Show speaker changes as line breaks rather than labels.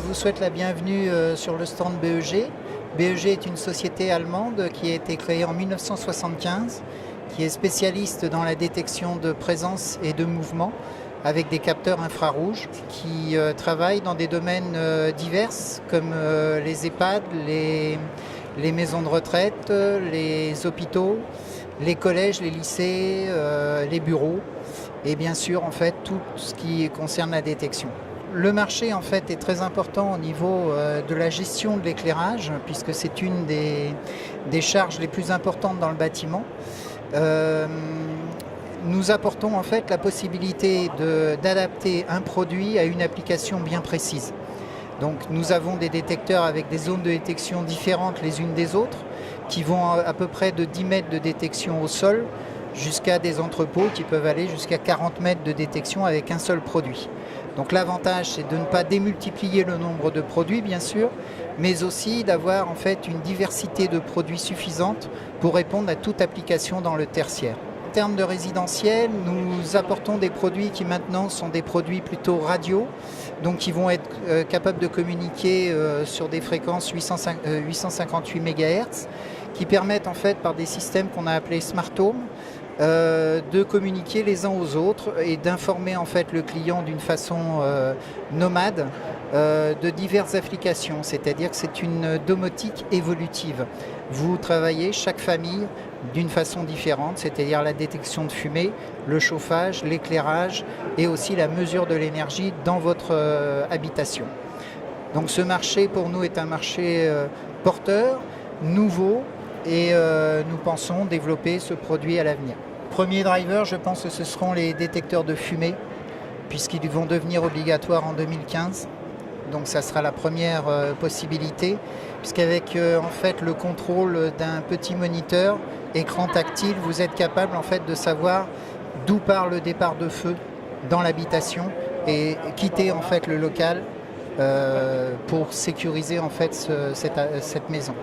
vous souhaite la bienvenue sur le stand BEG. BEG est une société allemande qui a été créée en 1975, qui est spécialiste dans la détection de présence et de mouvement avec des capteurs infrarouges, qui travaillent dans des domaines divers comme les EHPAD, les maisons de retraite, les hôpitaux, les collèges, les lycées, les bureaux et bien sûr en fait tout ce qui concerne la détection. Le marché en fait est très important au niveau de la gestion de l'éclairage puisque c'est une des charges les plus importantes dans le bâtiment. Nous apportons en fait la possibilité d'adapter un produit à une application bien précise. Donc nous avons des détecteurs avec des zones de détection différentes les unes des autres qui vont à peu près de 10 mètres de détection au sol jusqu'à des entrepôts qui peuvent aller jusqu'à 40 mètres de détection avec un seul produit. Donc l'avantage c'est de ne pas démultiplier le nombre de produits bien sûr, mais aussi d'avoir en fait une diversité de produits suffisante pour répondre à toute application dans le tertiaire. En termes de résidentiel, nous apportons des produits qui maintenant sont des produits plutôt radio, donc qui vont être capables de communiquer sur des fréquences 858 MHz, qui permettent en fait par des systèmes qu'on a appelés Smart Home de communiquer les uns aux autres et d'informer en fait le client d'une façon nomade de diverses applications, c'est-à-dire que c'est une domotique évolutive. Vous travaillez chaque famille d'une façon différente, c'est-à-dire la détection de fumée, le chauffage, l'éclairage et aussi la mesure de l'énergie dans votre habitation. Donc ce marché pour nous est un marché porteur, nouveau et nous pensons développer ce produit à l'avenir. Premier driver, je pense que ce seront les détecteurs de fumée puisqu'ils vont devenir obligatoires en 2015. Donc ça sera la première possibilité puisqu'avec en fait le contrôle d'un petit moniteur, écran tactile, vous êtes capable en fait de savoir d'où part le départ de feu dans l'habitation et quitter en fait le local pour sécuriser en fait cette maison.